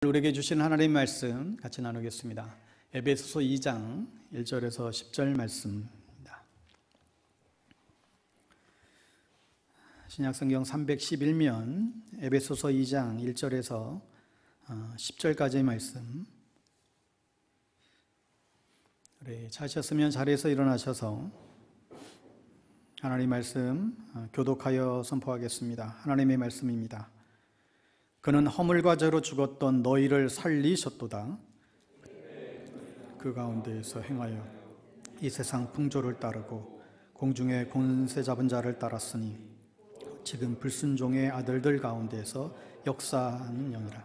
우리에게 주신 하나님의 말씀 같이 나누겠습니다. 에베소서 2장 1절에서 10절 말씀입니다. 신약성경 311면 에베소서 2장 1절에서 10절까지의 말씀. 우리 찾으셨으면 자리에서 일어나셔서 하나님의 말씀 교독하여 선포하겠습니다. 하나님의 말씀입니다. 그는 허물과 죄로 죽었던 너희를 살리셨도다. 그 가운데에서 행하여 이 세상 풍조를 따르고 공중의 권세 잡은 자를 따랐으니 지금 불순종의 아들들 가운데서 역사하는 영이라.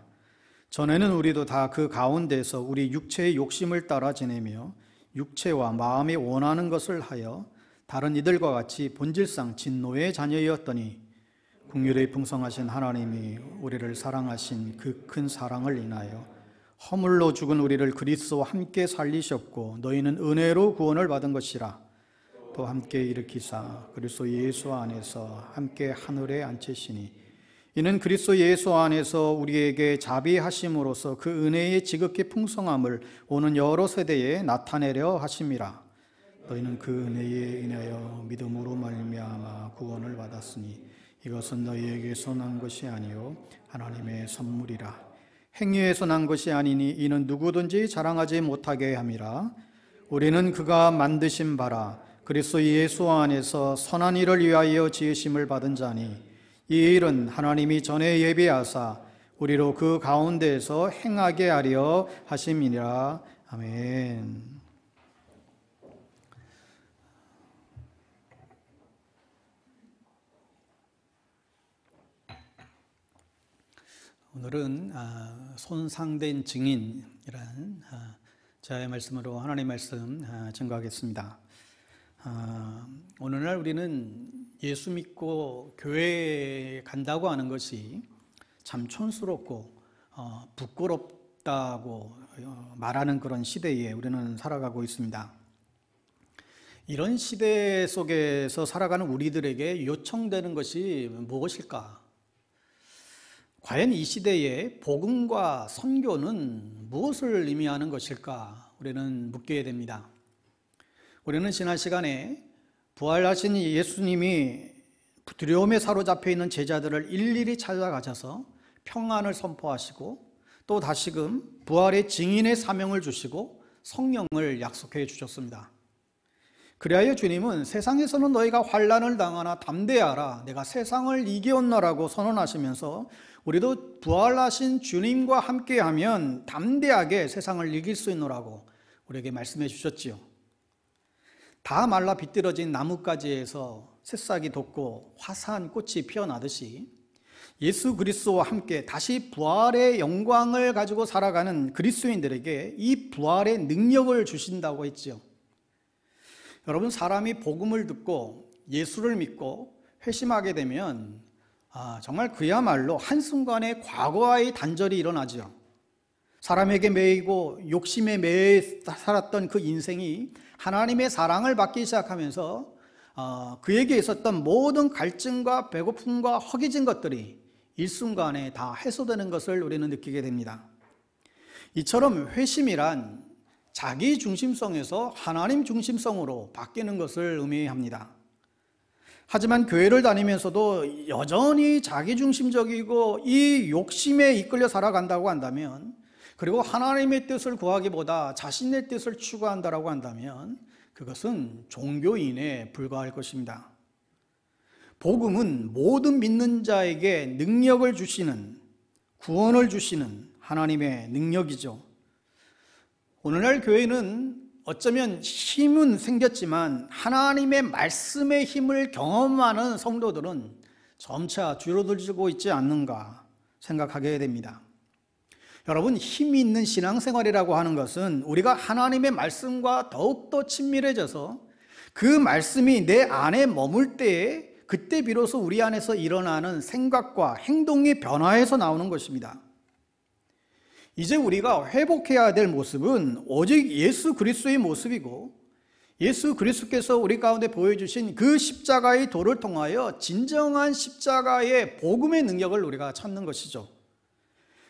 전에는 우리도 다 그 가운데서 우리 육체의 욕심을 따라 지내며 육체와 마음이 원하는 것을 하여 다른 이들과 같이 본질상 진노의 자녀였더니 긍휼이 풍성하신 하나님이 우리를 사랑하신 그 큰 사랑을 인하여 허물로 죽은 우리를 그리스도와 함께 살리셨고 너희는 은혜로 구원을 받은 것이라. 또 함께 일으키사 그리스도 예수 안에서 함께 하늘에 앉히시니 이는 그리스도 예수 안에서 우리에게 자비하심으로써 그 은혜의 지극히 풍성함을 오는 여러 세대에 나타내려 하심이라. 너희는 그 은혜에 인하여 믿음으로 말미암아 구원을 받았으니 이것은 너희에게서 난 것이 아니요 하나님의 선물이라. 행위에서 난 것이 아니니 이는 누구든지 자랑하지 못하게 함이라. 우리는 그가 만드신 바라 그리스도 예수 안에서 선한 일을 위하여 지으심을 받은 자니 이 일은 하나님이 전에 예비하사 우리로 그 가운데에서 행하게 하려 하심이니라. 아멘. 오늘은 손상된 증인이라는 저의 말씀으로 하나님의 말씀 증거하겠습니다. 오늘날 우리는 예수 믿고 교회에 간다고 하는 것이 참 촌스럽고 부끄럽다고 말하는 그런 시대에 우리는 살아가고 있습니다. 이런 시대 속에서 살아가는 우리들에게 요청되는 것이 무엇일까? 과연 이 시대에 복음과 선교는 무엇을 의미하는 것일까? 우리는 묻게 됩니다. 우리는 지난 시간에 부활하신 예수님이 두려움에 사로잡혀 있는 제자들을 일일이 찾아가셔서 평안을 선포하시고 또 다시금 부활의 증인의 사명을 주시고 성령을 약속해 주셨습니다. 그리하여 주님은 세상에서는 너희가 환난을 당하나 담대하라 내가 세상을 이겨온노라고 선언하시면서 우리도 부활하신 주님과 함께하면 담대하게 세상을 이길 수 있노라고 우리에게 말씀해 주셨지요. 다 말라 비뚤어진 나뭇가지에서 새싹이 돋고 화사한 꽃이 피어나듯이 예수 그리스도와 함께 다시 부활의 영광을 가지고 살아가는 그리스도인들에게 이 부활의 능력을 주신다고 했지요. 여러분, 사람이 복음을 듣고 예수를 믿고 회심하게 되면 정말 그야말로 한순간에 과거와의 단절이 일어나죠. 사람에게 매이고 욕심에 매여 살았던 그 인생이 하나님의 사랑을 받기 시작하면서 그에게 있었던 모든 갈증과 배고픔과 허기진 것들이 일순간에 다 해소되는 것을 우리는 느끼게 됩니다. 이처럼 회심이란 자기 중심성에서 하나님 중심성으로 바뀌는 것을 의미합니다. 하지만 교회를 다니면서도 여전히 자기 중심적이고 이 욕심에 이끌려 살아간다고 한다면, 그리고 하나님의 뜻을 구하기보다 자신의 뜻을 추구한다고 한다면 그것은 종교인에 불과할 것입니다. 복음은 모든 믿는 자에게 능력을 주시는, 구원을 주시는 하나님의 능력이죠. 오늘날 교회는 어쩌면 힘은 생겼지만 하나님의 말씀의 힘을 경험하는 성도들은 점차 줄어들고 있지 않는가 생각하게 됩니다. 여러분, 힘이 있는 신앙생활이라고 하는 것은 우리가 하나님의 말씀과 더욱더 친밀해져서 그 말씀이 내 안에 머물 때에 그때 비로소 우리 안에서 일어나는 생각과 행동의 변화에서 나오는 것입니다. 이제 우리가 회복해야 될 모습은 오직 예수 그리스도의 모습이고, 예수 그리스도께서 우리 가운데 보여주신 그 십자가의 도를 통하여 진정한 십자가의 복음의 능력을 우리가 찾는 것이죠.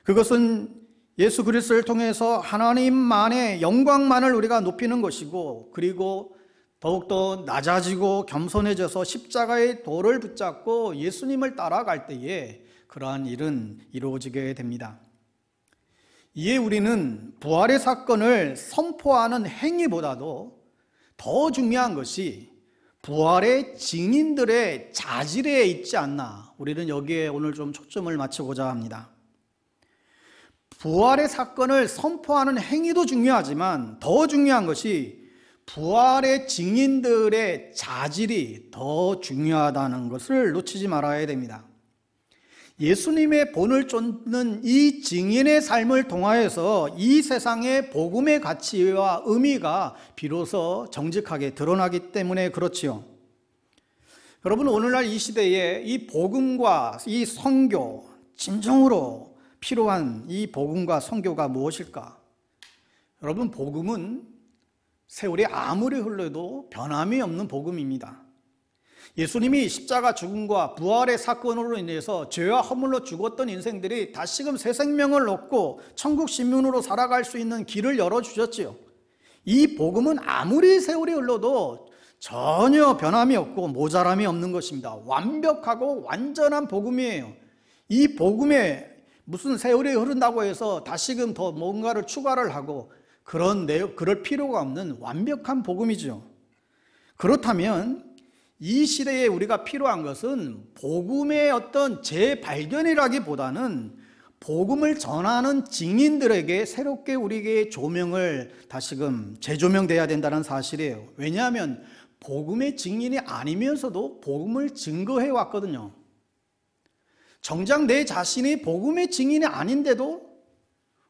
그것은 예수 그리스도를 통해서 하나님만의 영광만을 우리가 높이는 것이고, 그리고 더욱더 낮아지고 겸손해져서 십자가의 도를 붙잡고 예수님을 따라갈 때에 그러한 일은 이루어지게 됩니다. 이에 우리는 부활의 사건을 선포하는 행위보다도 더 중요한 것이 부활의 증인들의 자질에 있지 않나, 우리는 여기에 오늘 좀 초점을 맞추고자 합니다. 부활의 사건을 선포하는 행위도 중요하지만 더 중요한 것이 부활의 증인들의 자질이 더 중요하다는 것을 놓치지 말아야 됩니다. 예수님의 본을 쫓는 이 증인의 삶을 통하여서 이 세상의 복음의 가치와 의미가 비로소 정직하게 드러나기 때문에 그렇지요. 여러분, 오늘날 이 시대에 이 복음과 이 선교, 진정으로 필요한 이 복음과 선교가 무엇일까? 여러분, 복음은 세월이 아무리 흘러도 변함이 없는 복음입니다. 예수님이 십자가 죽음과 부활의 사건으로 인해서 죄와 허물로 죽었던 인생들이 다시금 새 생명을 얻고 천국 시민으로 살아갈 수 있는 길을 열어주셨지요. 이 복음은 아무리 세월이 흘러도 전혀 변함이 없고 모자람이 없는 것입니다. 완벽하고 완전한 복음이에요. 이 복음에 무슨 세월이 흐른다고 해서 다시금 더 뭔가를 추가를 하고 그럴 필요가 없는 완벽한 복음이죠. 그렇다면 이 시대에 우리가 필요한 것은 복음의 어떤 재발견이라기보다는 복음을 전하는 증인들에게 새롭게 우리에게 조명을 다시금 재조명돼야 된다는 사실이에요. 왜냐하면 복음의 증인이 아니면서도 복음을 증거해 왔거든요. 정작 내 자신이 복음의 증인이 아닌데도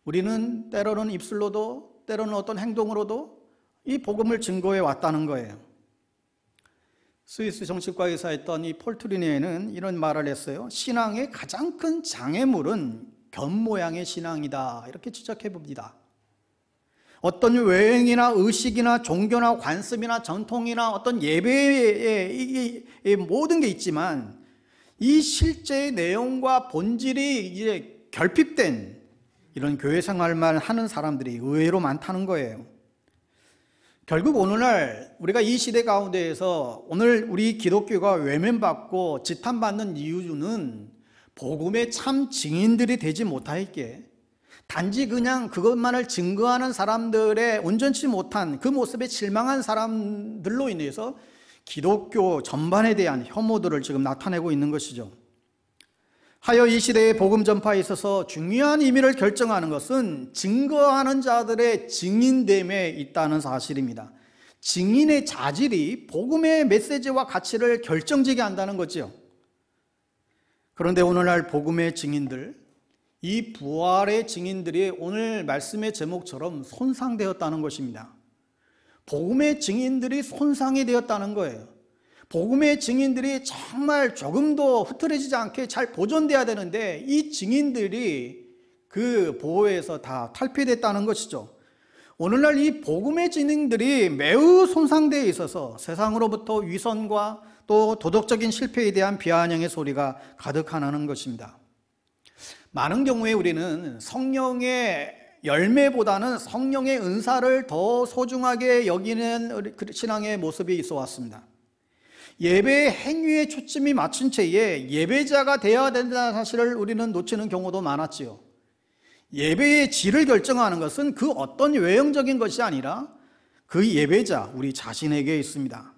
우리는 때로는 입술로도 때로는 어떤 행동으로도 이 복음을 증거해 왔다는 거예요. 스위스 정치과 의사였던 이 폴트리니에는 이런 말을 했어요. 신앙의 가장 큰 장애물은 견모양의 신앙이다, 이렇게 지적해 봅니다. 어떤 외형이나 의식이나 종교나 관습이나 전통이나 어떤 예배의 모든 게 있지만 이 실제의 내용과 본질이 이제 결핍된 이런 교회 생활만 하는 사람들이 의외로 많다는 거예요. 결국 오늘날 우리가 이 시대 가운데에서 오늘 우리 기독교가 외면받고 지탄받는 이유는 복음의 참 증인들이 되지 못하였기에 단지 그냥 그것만을 증거하는 사람들의 온전치 못한 그 모습에 실망한 사람들로 인해서 기독교 전반에 대한 혐오들을 지금 나타내고 있는 것이죠. 하여 이 시대의 복음 전파에 있어서 중요한 의미를 결정하는 것은 증거하는 자들의 증인됨에 있다는 사실입니다. 증인의 자질이 복음의 메시지와 가치를 결정지게 한다는 거죠. 그런데 오늘날 복음의 증인들, 이 부활의 증인들이 오늘 말씀의 제목처럼 손상되었다는 것입니다. 복음의 증인들이 손상이 되었다는 거예요. 복음의 증인들이 정말 조금도 흐트러지지 않게 잘 보존돼야 되는데 이 증인들이 그 보호에서 다 탈피됐다는 것이죠. 오늘날 이 복음의 증인들이 매우 손상되어 있어서 세상으로부터 위선과 또 도덕적인 실패에 대한 비아냥의 소리가 가득하는 것입니다. 많은 경우에 우리는 성령의 열매보다는 성령의 은사를 더 소중하게 여기는 신앙의 모습이 있어 왔습니다. 예배의 행위에 초점이 맞춘 채에 예배자가 되어야 된다는 사실을 우리는 놓치는 경우도 많았지요. 예배의 질을 결정하는 것은 그 어떤 외형적인 것이 아니라 그 예배자, 우리 자신에게 있습니다.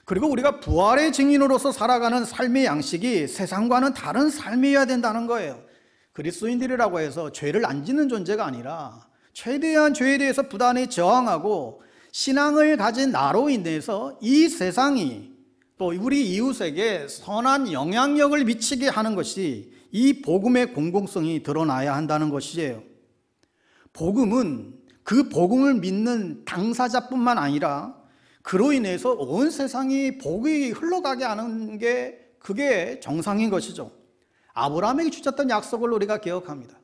그리고 우리가 부활의 증인으로서 살아가는 삶의 양식이 세상과는 다른 삶이어야 된다는 거예요. 그리스도인들이라고 해서 죄를 안 짓는 존재가 아니라 최대한 죄에 대해서 부단히 저항하고 신앙을 가진 나로 인해서 이 세상이 또 우리 이웃에게 선한 영향력을 미치게 하는 것이 이 복음의 공공성이 드러나야 한다는 것이에요. 복음은 그 복음을 믿는 당사자뿐만 아니라 그로 인해서 온 세상이 복이 흘러가게 하는 게 그게 정상인 것이죠. 아브라함에게 주셨던 약속을 우리가 기억합니다.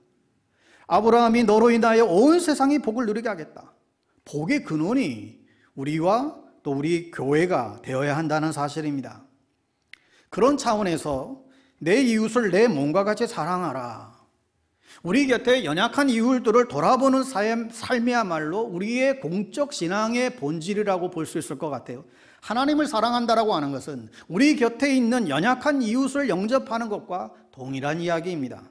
아브라함이 너로 인하여 온 세상이 복을 누리게 하겠다. 복의 근원이 우리와 또 우리 교회가 되어야 한다는 사실입니다. 그런 차원에서 내 이웃을 내 몸과 같이 사랑하라. 우리 곁에 연약한 이웃들을 돌아보는 삶이야말로 우리의 공적 신앙의 본질이라고 볼 수 있을 것 같아요. 하나님을 사랑한다라고 하는 것은 우리 곁에 있는 연약한 이웃을 영접하는 것과 동일한 이야기입니다.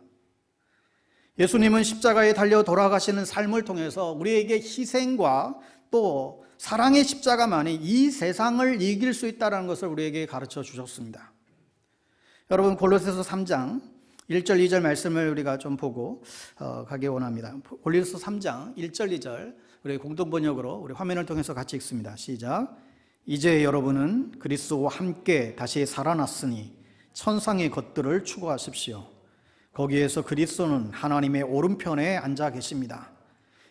예수님은 십자가에 달려 돌아가시는 삶을 통해서 우리에게 희생과 또 사랑의 십자가만이 이 세상을 이길 수 있다는 것을 우리에게 가르쳐 주셨습니다. 여러분, 골로새서 3장 1절 2절 말씀을 우리가 좀 보고 가기 원합니다. 골로새서 3장 1절 2절 우리 공동번역으로 우리 화면을 통해서 같이 읽습니다. 시작. 이제 여러분은 그리스도와 함께 다시 살아났으니 천상의 것들을 추구하십시오. 거기에서 그리스도는 하나님의 오른편에 앉아 계십니다.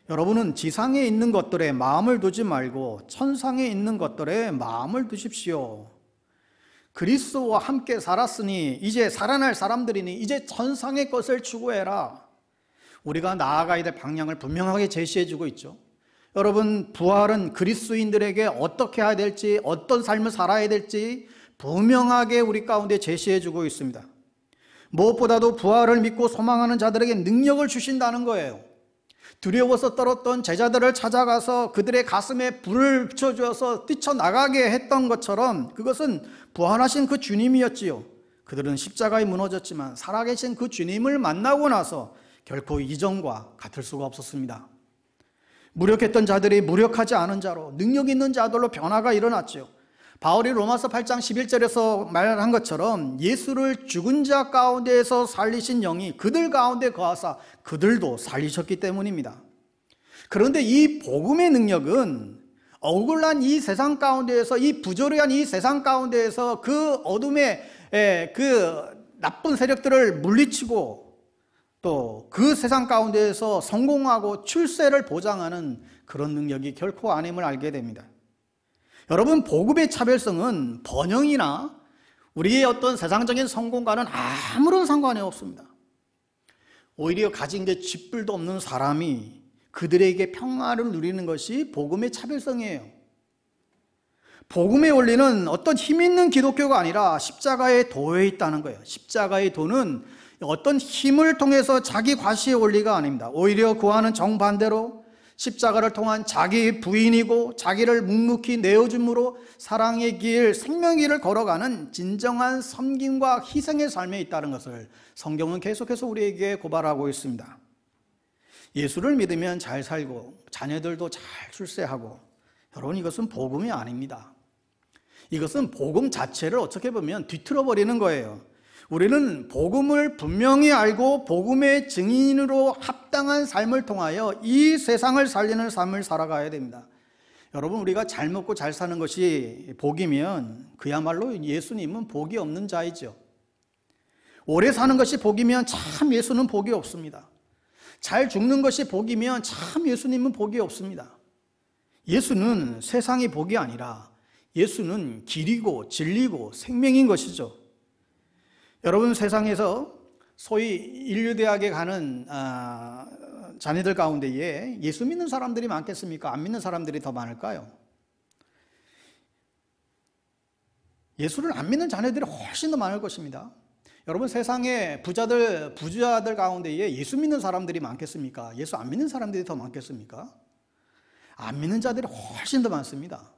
여러분은 지상에 있는 것들에 마음을 두지 말고 천상에 있는 것들에 마음을 두십시오. 그리스도와 함께 살았으니 이제 살아날 사람들이니 이제 천상의 것을 추구해라. 우리가 나아가야 될 방향을 분명하게 제시해주고 있죠. 여러분, 부활은 그리스도인들에게 어떻게 해야 될지, 어떤 삶을 살아야 될지 분명하게 우리 가운데 제시해주고 있습니다. 무엇보다도 부활을 믿고 소망하는 자들에게 능력을 주신다는 거예요. 두려워서 떨었던 제자들을 찾아가서 그들의 가슴에 불을 붙여주어서 뛰쳐나가게 했던 것처럼 그것은 부활하신 그 주님이었지요. 그들은 십자가에 무너졌지만 살아계신 그 주님을 만나고 나서 결코 이전과 같을 수가 없었습니다. 무력했던 자들이 무력하지 않은 자로, 능력 있는 자들로 변화가 일어났죠. 바울이 로마서 8장 11절에서 말한 것처럼 예수를 죽은 자 가운데에서 살리신 영이 그들 가운데 거하사 그들도 살리셨기 때문입니다. 그런데 이 복음의 능력은 억울한 이 세상 가운데에서, 이 부조리한 이 세상 가운데에서 그 어둠의 그 나쁜 세력들을 물리치고 또 그 세상 가운데에서 성공하고 출세를 보장하는 그런 능력이 결코 아님을 알게 됩니다. 여러분, 복음의 차별성은 번영이나 우리의 어떤 세상적인 성공과는 아무런 상관이 없습니다. 오히려 가진 게 쥐뿔도 없는 사람이 그들에게 평화를 누리는 것이 복음의 차별성이에요. 복음의 원리는 어떤 힘 있는 기독교가 아니라 십자가의 도에 있다는 거예요. 십자가의 도는 어떤 힘을 통해서 자기 과시의 원리가 아닙니다. 오히려 그와는 정반대로 십자가를 통한 자기 부인이고 자기를 묵묵히 내어줌으로 사랑의 길, 생명의 길을 걸어가는 진정한 섬김과 희생의 삶에 있다는 것을 성경은 계속해서 우리에게 고발하고 있습니다. 예수를 믿으면 잘 살고 자녀들도 잘 출세하고, 여러분, 이것은 복음이 아닙니다. 이것은 복음 자체를 어떻게 보면 뒤틀어버리는 거예요. 우리는 복음을 분명히 알고 복음의 증인으로 합당한 삶을 통하여 이 세상을 살리는 삶을 살아가야 됩니다. 여러분, 우리가 잘 먹고 잘 사는 것이 복이면 그야말로 예수님은 복이 없는 자이죠. 오래 사는 것이 복이면 참 예수는 복이 없습니다. 잘 죽는 것이 복이면 참 예수님은 복이 없습니다. 예수는 세상의 복이 아니라 예수는 길이고 진리고 생명인 것이죠. 여러분, 세상에서 소위 인류대학에 가는 자녀들 가운데에 예수 믿는 사람들이 많겠습니까? 안 믿는 사람들이 더 많을까요? 예수를 안 믿는 자녀들이 훨씬 더 많을 것입니다. 여러분, 세상에 부자들 가운데에 예수 믿는 사람들이 많겠습니까? 예수 안 믿는 사람들이 더 많겠습니까? 안 믿는 자들이 훨씬 더 많습니다.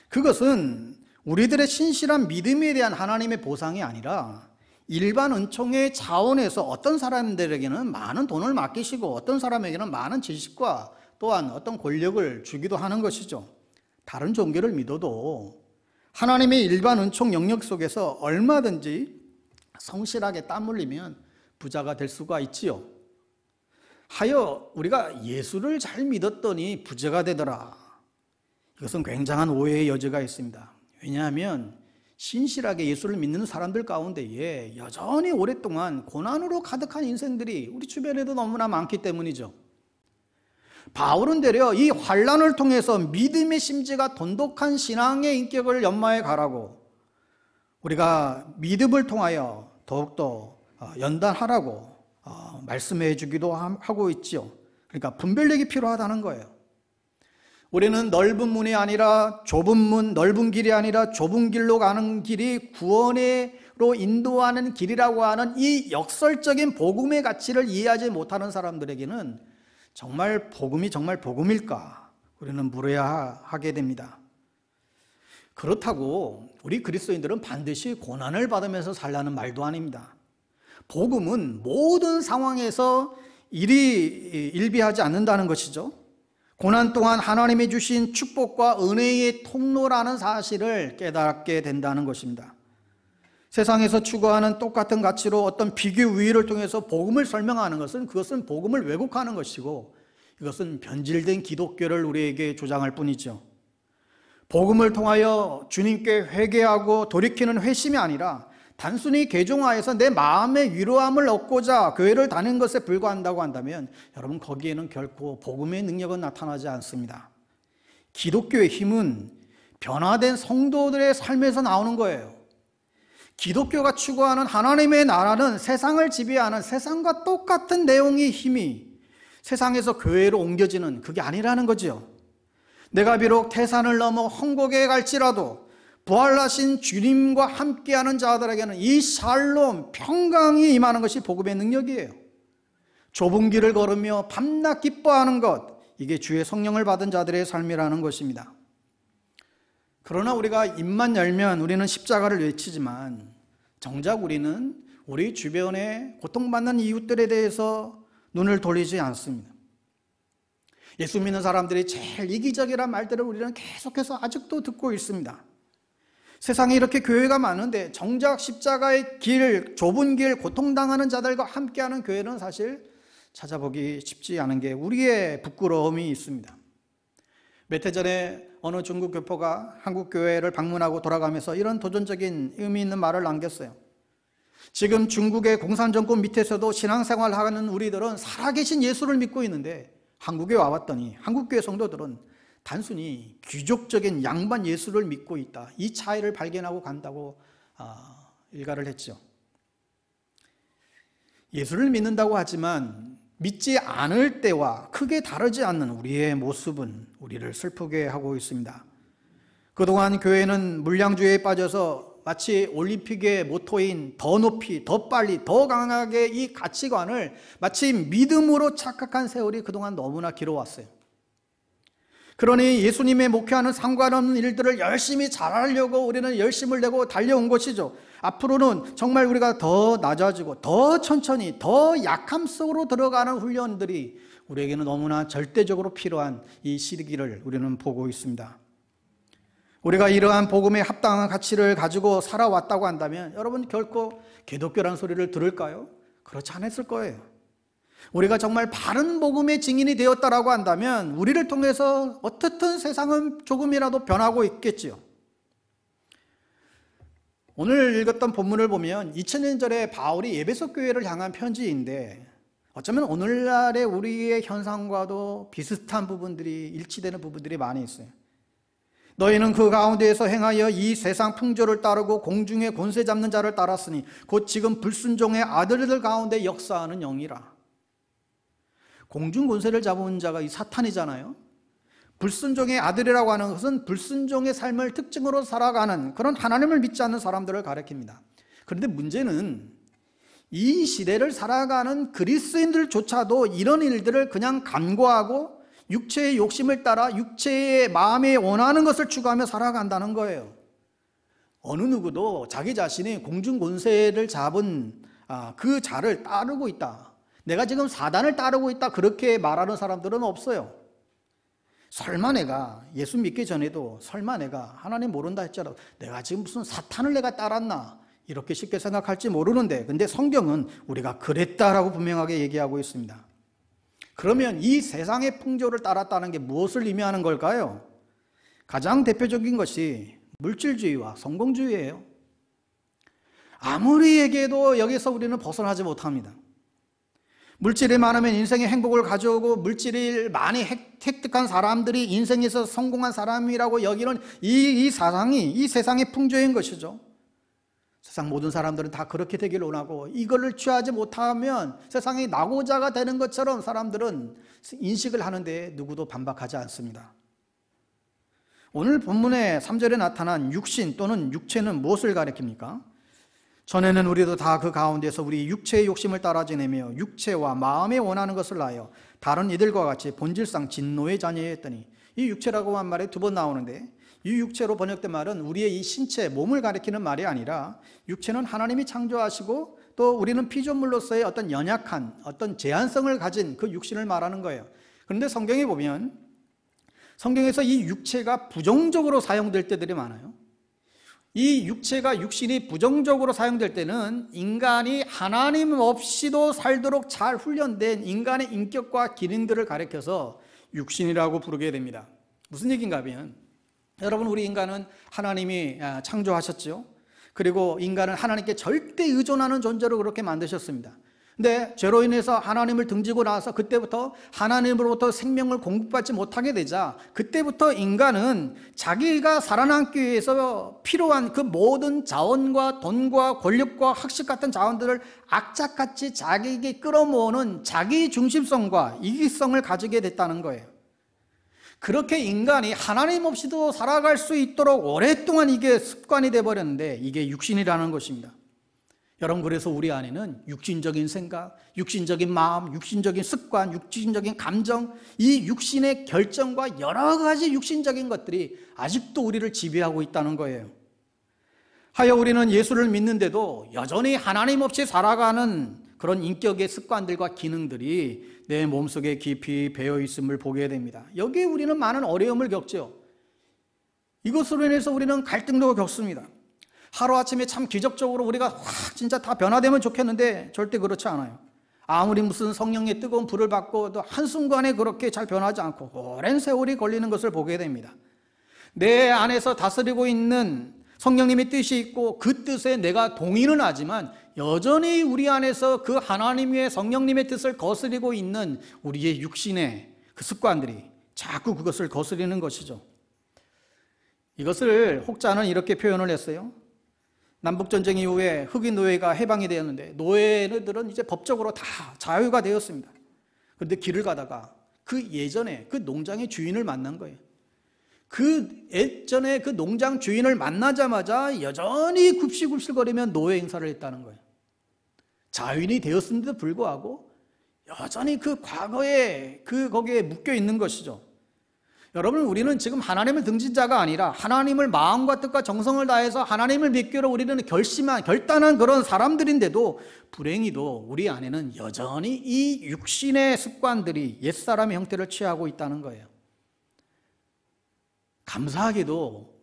그것은 우리들의 신실한 믿음에 대한 하나님의 보상이 아니라 일반 은총의 차원에서 어떤 사람들에게는 많은 돈을 맡기시고 어떤 사람에게는 많은 지식과 또한 어떤 권력을 주기도 하는 것이죠. 다른 종교를 믿어도 하나님의 일반 은총 영역 속에서 얼마든지 성실하게 땀 흘리면 부자가 될 수가 있지요. 하여 우리가 예수를 잘 믿었더니 부자가 되더라. 이것은 굉장한 오해의 여지가 있습니다. 왜냐하면 신실하게 예수를 믿는 사람들 가운데에 여전히 오랫동안 고난으로 가득한 인생들이 우리 주변에도 너무나 많기 때문이죠. 바울은 되려 이 환난을 통해서 믿음의 심지가 돈독한 신앙의 인격을 연마해 가라고, 우리가 믿음을 통하여 더욱더 연단하라고 말씀해 주기도 하고 있지요. 그러니까 분별력이 필요하다는 거예요. 우리는 넓은 문이 아니라 좁은 문, 넓은 길이 아니라 좁은 길로 가는 길이 구원의 천국으로 인도하는 길이라고 하는 이 역설적인 복음의 가치를 이해하지 못하는 사람들에게는 정말 복음이 정말 복음일까? 우리는 물어야 하게 됩니다. 그렇다고 우리 그리스도인들은 반드시 고난을 받으면서 살라는 말도 아닙니다. 복음은 모든 상황에서 일비하지 않는다는 것이죠. 고난 또한 하나님이 주신 축복과 은혜의 통로라는 사실을 깨닫게 된다는 것입니다. 세상에서 추구하는 똑같은 가치로 어떤 비교 우위를 통해서 복음을 설명하는 것은 그것은 복음을 왜곡하는 것이고 이것은 변질된 기독교를 우리에게 조장할 뿐이죠. 복음을 통하여 주님께 회개하고 돌이키는 회심이 아니라 단순히 개종하여서 내 마음의 위로함을 얻고자 교회를 다니는 것에 불과한다고 한다면 여러분 거기에는 결코 복음의 능력은 나타나지 않습니다. 기독교의 힘은 변화된 성도들의 삶에서 나오는 거예요. 기독교가 추구하는 하나님의 나라는 세상을 지배하는 세상과 똑같은 내용의 힘이 세상에서 교회로 옮겨지는 그게 아니라는 거죠. 내가 비록 태산을 넘어 헝곡에 갈지라도 부활하신 주님과 함께하는 자들에게는 이 샬롬, 평강이 임하는 것이 복음의 능력이에요. 좁은 길을 걸으며 밤낮 기뻐하는 것, 이게 주의 성령을 받은 자들의 삶이라는 것입니다. 그러나 우리가 입만 열면 우리는 십자가를 외치지만 정작 우리는 우리 주변에 고통받는 이웃들에 대해서 눈을 돌리지 않습니다. 예수 믿는 사람들이 제일 이기적이라는 말들을 우리는 계속해서 아직도 듣고 있습니다. 세상에 이렇게 교회가 많은데 정작 십자가의 길, 좁은 길, 고통당하는 자들과 함께하는 교회는 사실 찾아보기 쉽지 않은 게 우리의 부끄러움이 있습니다. 몇 해 전에 어느 중국 교포가 한국 교회를 방문하고 돌아가면서 이런 도전적인 의미 있는 말을 남겼어요. 지금 중국의 공산정권 밑에서도 신앙생활을 하는 우리들은 살아계신 예수를 믿고 있는데 한국에 와봤더니 한국교회 성도들은 단순히 귀족적인 양반 예수를 믿고 있다. 이 차이를 발견하고 간다고 일가를 했죠. 예수를 믿는다고 하지만 믿지 않을 때와 크게 다르지 않는 우리의 모습은 우리를 슬프게 하고 있습니다. 그동안 교회는 물량주의에 빠져서 마치 올림픽의 모토인 더 높이, 더 빨리, 더 강하게 이 가치관을 마치 믿음으로 착각한 세월이 그동안 너무나 길어왔어요. 그러니 예수님의 목회하는 상관없는 일들을 열심히 잘하려고 우리는 열심을 내고 달려온 것이죠. 앞으로는 정말 우리가 더 낮아지고 더 천천히 더 약함 속으로 들어가는 훈련들이 우리에게는 너무나 절대적으로 필요한 이 시기를 우리는 보고 있습니다. 우리가 이러한 복음에 합당한 가치를 가지고 살아왔다고 한다면 여러분 결코 기독교라는 소리를 들을까요? 그렇지 않았을 거예요. 우리가 정말 바른 복음의 증인이 되었다라고 한다면 우리를 통해서 어떻든 세상은 조금이라도 변하고 있겠지요. 오늘 읽었던 본문을 보면 2000년 전에 바울이 에베소 교회를 향한 편지인데 어쩌면 오늘날의 우리의 현상과도 비슷한 부분들이 일치되는 부분들이 많이 있어요. 너희는 그 가운데에서 행하여 이 세상 풍조를 따르고 공중의 권세 잡는 자를 따랐으니 곧 지금 불순종의 아들들 가운데 역사하는 영이라. 공중 권세를 잡은 자가 이 사탄이잖아요. 불순종의 아들이라고 하는 것은 불순종의 삶을 특징으로 살아가는 그런 하나님을 믿지 않는 사람들을 가리킵니다. 그런데 문제는 이 시대를 살아가는 그리스도인들조차도 이런 일들을 그냥 간과하고 육체의 욕심을 따라 육체의 마음에 원하는 것을 추구하며 살아간다는 거예요. 어느 누구도 자기 자신이 공중 권세를 잡은 그 자를 따르고 있다. 내가 지금 사단을 따르고 있다. 그렇게 말하는 사람들은 없어요. 설마 내가 예수 믿기 전에도 설마 내가 하나님 모른다 했잖아. 내가 지금 무슨 사탄을 내가 따랐나? 이렇게 쉽게 생각할지 모르는데 근데 성경은 우리가 그랬다라고 분명하게 얘기하고 있습니다. 그러면 이 세상의 풍조를 따랐다는 게 무엇을 의미하는 걸까요? 가장 대표적인 것이 물질주의와 성공주의예요. 아무리 얘기해도 여기서 우리는 벗어나지 못합니다. 물질이 많으면 인생의 행복을 가져오고 물질을 많이 획득한 사람들이 인생에서 성공한 사람이라고 여기는 이 사상이 이 세상의 풍조인 것이죠. 세상 모든 사람들은 다 그렇게 되기를 원하고 이걸 취하지 못하면 세상에 낙오자가 되는 것처럼 사람들은 인식을 하는데 누구도 반박하지 않습니다. 오늘 본문의 3절에 나타난 육신 또는 육체는 무엇을 가리킵니까? 전에는 우리도 다 그 가운데서 우리 육체의 욕심을 따라 지내며 육체와 마음에 원하는 것을 나여 다른 이들과 같이 본질상 진노의 자녀였더니, 이 육체라고 한 말이 두 번 나오는데, 이 육체로 번역된 말은 우리의 이 신체, 몸을 가리키는 말이 아니라 육체는 하나님이 창조하시고 또 우리는 피조물로서의 어떤 연약한 어떤 제한성을 가진 그 육신을 말하는 거예요. 그런데 성경에 보면 성경에서 이 육체가 부정적으로 사용될 때들이 많아요. 이 육체가 육신이 부정적으로 사용될 때는 인간이 하나님 없이도 살도록 잘 훈련된 인간의 인격과 기능들을 가리켜서 육신이라고 부르게 됩니다. 무슨 얘기인가 하면, 여러분, 우리 인간은 하나님이 창조하셨죠. 그리고 인간은 하나님께 절대 의존하는 존재로 그렇게 만드셨습니다. 근데 죄로 인해서 하나님을 등지고 나서 그때부터 하나님으로부터 생명을 공급받지 못하게 되자, 그때부터 인간은 자기가 살아남기 위해서 필요한 그 모든 자원과 돈과 권력과 학식 같은 자원들을 악착같이 자기에게 끌어모으는 자기 중심성과 이기성을 가지게 됐다는 거예요. 그렇게 인간이 하나님 없이도 살아갈 수 있도록 오랫동안 이게 습관이 되어버렸는데, 이게 육신이라는 것입니다. 여러분, 그래서 우리 안에는 육신적인 생각, 육신적인 마음, 육신적인 습관, 육신적인 감정, 이 육신의 결정과 여러 가지 육신적인 것들이 아직도 우리를 지배하고 있다는 거예요. 하여 우리는 예수를 믿는데도 여전히 하나님 없이 살아가는 그런 인격의 습관들과 기능들이 내 몸속에 깊이 배어 있음을 보게 됩니다. 여기에 우리는 많은 어려움을 겪죠. 이것으로 인해서 우리는 갈등도 겪습니다. 하루아침에 참 기적적으로 우리가 확 진짜 다 변화되면 좋겠는데 절대 그렇지 않아요. 아무리 무슨 성령의 뜨거운 불을 받고도 한순간에 그렇게 잘 변하지 않고 오랜 세월이 걸리는 것을 보게 됩니다. 내 안에서 다스리고 있는 성령님의 뜻이 있고 그 뜻에 내가 동의는 하지만 여전히 우리 안에서 그 하나님의 성령님의 뜻을 거스리고 있는 우리의 육신의 그 습관들이 자꾸 그것을 거스리는 것이죠. 이것을 혹자는 이렇게 표현을 했어요. 남북전쟁 이후에 흑인 노예가 해방이 되었는데 노예들은 이제 법적으로 다 자유가 되었습니다. 그런데 길을 가다가 그 예전에 그 농장의 주인을 만난 거예요. 그 예전에 그 농장 주인을 만나자마자 여전히 굽실굽실거리며 노예 행사를 했다는 거예요. 자유인이 되었음에도 불구하고 여전히 그 과거에 거기에 묶여 있는 것이죠. 여러분, 우리는 지금 하나님을 등진 자가 아니라 하나님을 마음과 뜻과 정성을 다해서 하나님을 믿기로 우리는 결단한 그런 사람들인데도 불행히도 우리 안에는 여전히 이 육신의 습관들이 옛사람의 형태를 취하고 있다는 거예요. 감사하게도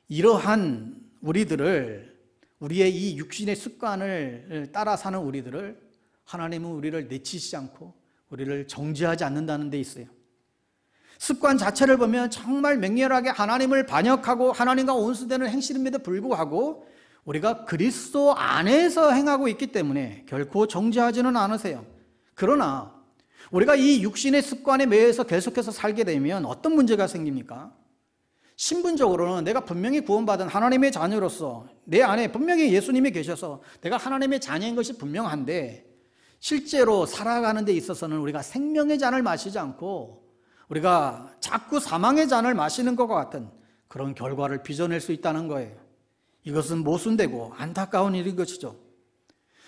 이러한 우리의 이 육신의 습관을 따라 사는 우리들을 하나님은 우리를 내치지 않고 우리를 정죄하지 않는다는 데 있어요. 습관 자체를 보면 정말 맹렬하게 하나님을 반역하고 하나님과 온수되는 행실임에도 불구하고 우리가 그리스도 안에서 행하고 있기 때문에 결코 정죄하지는 않으세요. 그러나 우리가 이 육신의 습관에 매여서 계속해서 살게 되면 어떤 문제가 생깁니까? 신분적으로는 내가 분명히 구원받은 하나님의 자녀로서 내 안에 분명히 예수님이 계셔서 내가 하나님의 자녀인 것이 분명한데, 실제로 살아가는 데 있어서는 우리가 생명의 잔을 마시지 않고 우리가 자꾸 사망의 잔을 마시는 것과 같은 그런 결과를 빚어낼 수 있다는 거예요. 이것은 모순되고 안타까운 일인 것이죠.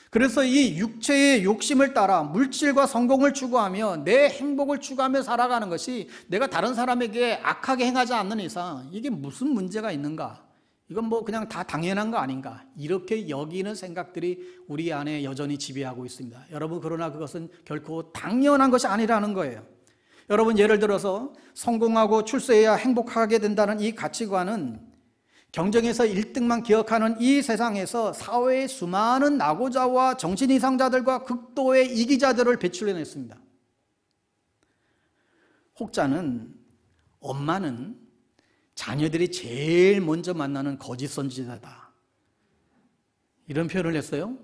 그래서 이 육체의 욕심을 따라 물질과 성공을 추구하며 내 행복을 추구하며 살아가는 것이 내가 다른 사람에게 악하게 행하지 않는 이상 이게 무슨 문제가 있는가? 이건 뭐 그냥 다 당연한 거 아닌가? 이렇게 여기는 생각들이 우리 안에 여전히 지배하고 있습니다. 여러분, 그러나 그것은 결코 당연한 것이 아니라는 거예요. 여러분, 예를 들어서 성공하고 출세해야 행복하게 된다는 이 가치관은 경쟁에서 1등만 기억하는 이 세상에서 사회의 수많은 낙오자와 정신이상자들과 극도의 이기자들을 배출해냈습니다. 혹자는 엄마는 자녀들이 제일 먼저 만나는 거짓 선지자다, 이런 표현을 했어요.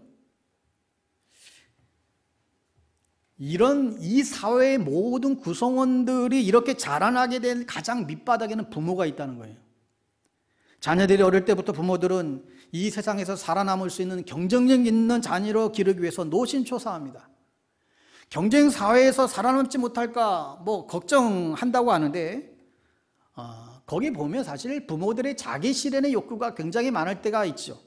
이 사회의 모든 구성원들이 이렇게 자라나게 된 가장 밑바닥에는 부모가 있다는 거예요. 자녀들이 어릴 때부터 부모들은 이 세상에서 살아남을 수 있는 경쟁력 있는 자녀로 기르기 위해서 노심초사합니다. 경쟁 사회에서 살아남지 못할까 걱정한다고 하는데, 거기 보면 사실 부모들의 자기 실현의 욕구가 굉장히 많을 때가 있죠.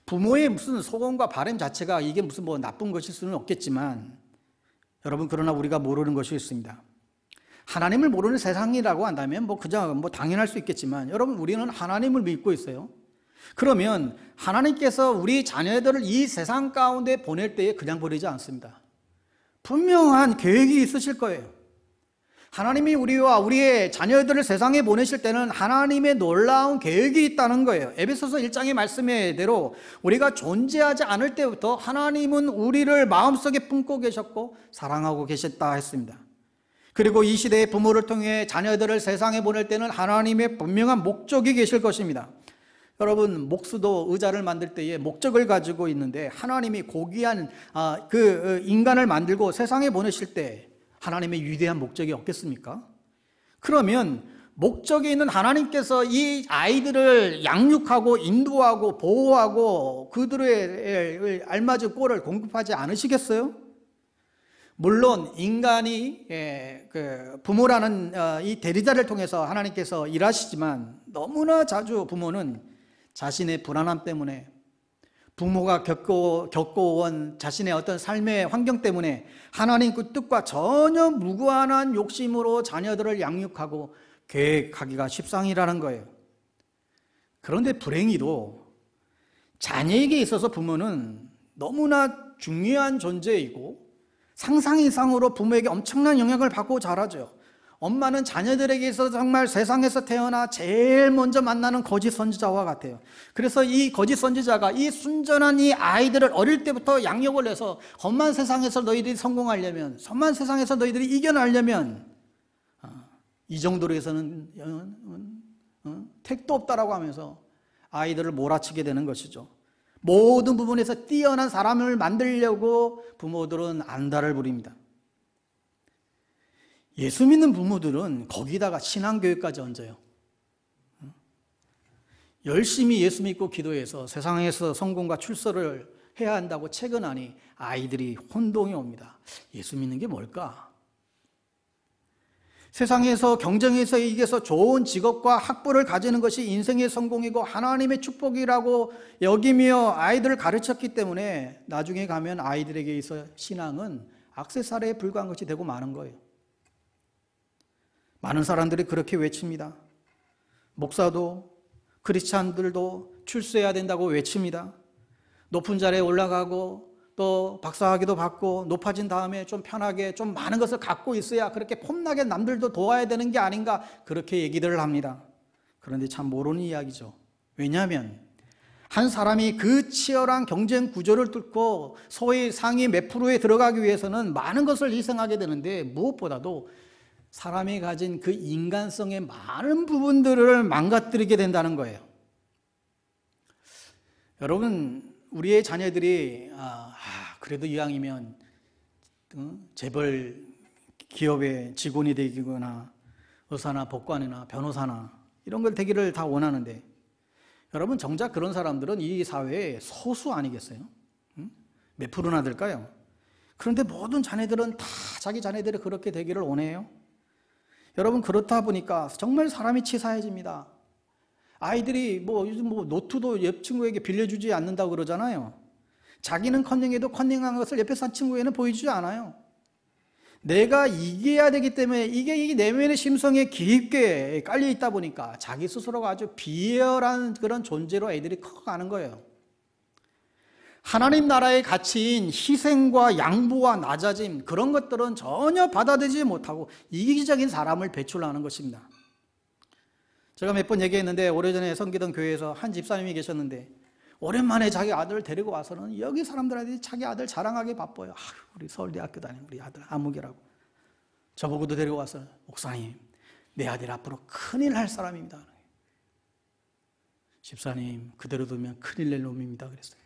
부모의 무슨 소원과 바람 자체가 이게 무슨 뭐 나쁜 것일 수는 없겠지만 여러분, 그러나 우리가 모르는 것이 있습니다. 하나님을 모르는 세상이라고 한다면 뭐 그저 뭐 당연할 수 있겠지만, 여러분, 우리는 하나님을 믿고 있어요. 그러면 하나님께서 우리 자녀들을 이 세상 가운데 보낼 때에 그냥 보내지 않습니다. 분명한 계획이 있으실 거예요. 하나님이 우리와 우리의 자녀들을 세상에 보내실 때는 하나님의 놀라운 계획이 있다는 거예요. 에베소서 1장의 말씀대로 우리가 존재하지 않을 때부터 하나님은 우리를 마음속에 품고 계셨고 사랑하고 계셨다 했습니다. 그리고 이 시대의 부모를 통해 자녀들을 세상에 보낼 때는 하나님의 분명한 목적이 계실 것입니다. 여러분, 목수도 의자를 만들 때에 목적을 가지고 있는데, 하나님이 고귀한 그 인간을 만들고 세상에 보내실 때 하나님의 위대한 목적이 없겠습니까? 그러면 목적이 있는 하나님께서 이 아이들을 양육하고 인도하고 보호하고 그들의 알맞은 꼴을 공급하지 않으시겠어요? 물론 인간이 부모라는 이 대리자를 통해서 하나님께서 일하시지만, 너무나 자주 부모는 자신의 불안함 때문에, 부모가 겪어온 자신의 어떤 삶의 환경 때문에 하나님 그 뜻과 전혀 무관한 욕심으로 자녀들을 양육하고 계획하기가 십상이라는 거예요. 그런데 불행히도 자녀에게 있어서 부모는 너무나 중요한 존재이고 상상 이상으로 부모에게 엄청난 영향을 받고 자라죠. 엄마는 자녀들에게 있어서 정말 세상에서 태어나 제일 먼저 만나는 거짓 선지자와 같아요. 그래서 이 거짓 선지자가 이 순전한 이 아이들을 어릴 때부터 양육을 해서 험한 세상에서 너희들이 성공하려면, 험한 세상에서 너희들이 이겨나려면 이 정도로 해서는 택도 없다라고 하면서 아이들을 몰아치게 되는 것이죠. 모든 부분에서 뛰어난 사람을 만들려고 부모들은 안달을 부립니다. 예수 믿는 부모들은 거기다가 신앙교육까지 얹어요. 열심히 예수 믿고 기도해서 세상에서 성공과 출세를 해야 한다고 채근하니 아이들이 혼동이 옵니다. 예수 믿는 게 뭘까? 세상에서 경쟁에서 이겨서 좋은 직업과 학부를 가지는 것이 인생의 성공이고 하나님의 축복이라고 여기며 아이들을 가르쳤기 때문에 나중에 가면 아이들에게 있어 신앙은 액세서리에 불과한 것이 되고 마는 거예요. 많은 사람들이 그렇게 외칩니다. 목사도 크리스찬들도 출세해야 된다고 외칩니다. 높은 자리에 올라가고 또 박사학위도 받고 높아진 다음에 좀 편하게 좀 많은 것을 갖고 있어야 그렇게 폼나게 남들도 도와야 되는 게 아닌가, 그렇게 얘기들을 합니다. 그런데 참 모르는 이야기죠. 왜냐하면 한 사람이 그 치열한 경쟁 구조를 뚫고 소위 상위 몇 프로에 들어가기 위해서는 많은 것을 희생하게 되는데, 무엇보다도 사람이 가진 그 인간성의 많은 부분들을 망가뜨리게 된다는 거예요. 여러분, 우리의 자녀들이 그래도 이왕이면 재벌 기업의 직원이 되거나 의사나 법관이나 변호사나 이런 걸 되기를 다 원하는데, 여러분, 정작 그런 사람들은 이 사회의 소수 아니겠어요? 몇 프로나 될까요? 그런데 모든 자녀들은 다 자기 자녀들이 그렇게 되기를 원해요. 여러분, 그렇다 보니까 정말 사람이 치사해집니다. 아이들이 요즘 노트도 옆 친구에게 빌려주지 않는다고 그러잖아요. 자기는 컨닝해도 컨닝한 것을 옆에 산 친구에는 보여주지 않아요. 내가 이겨야 되기 때문에 이게 이 내면의 심성에 깊게 깔려 있다 보니까 자기 스스로가 아주 비열한 그런 존재로 애들이 커가는 거예요. 하나님 나라의 가치인 희생과 양보와 낮아짐, 그런 것들은 전혀 받아들이지 못하고 이기적인 사람을 배출하는 것입니다. 제가 몇 번 얘기했는데, 오래전에 섬기던 교회에서 한 집사님이 계셨는데 오랜만에 자기 아들을 데리고 와서는 여기 사람들한테 자기 아들 자랑하기 바빠요. 우리 서울대학교 다니는 우리 아들 아무개라고. 저보고도 데리고 와서, 목사님, 내 아들 앞으로 큰일 할 사람입니다. 집사님, 그대로 두면 큰일 낼 놈입니다 그랬어요.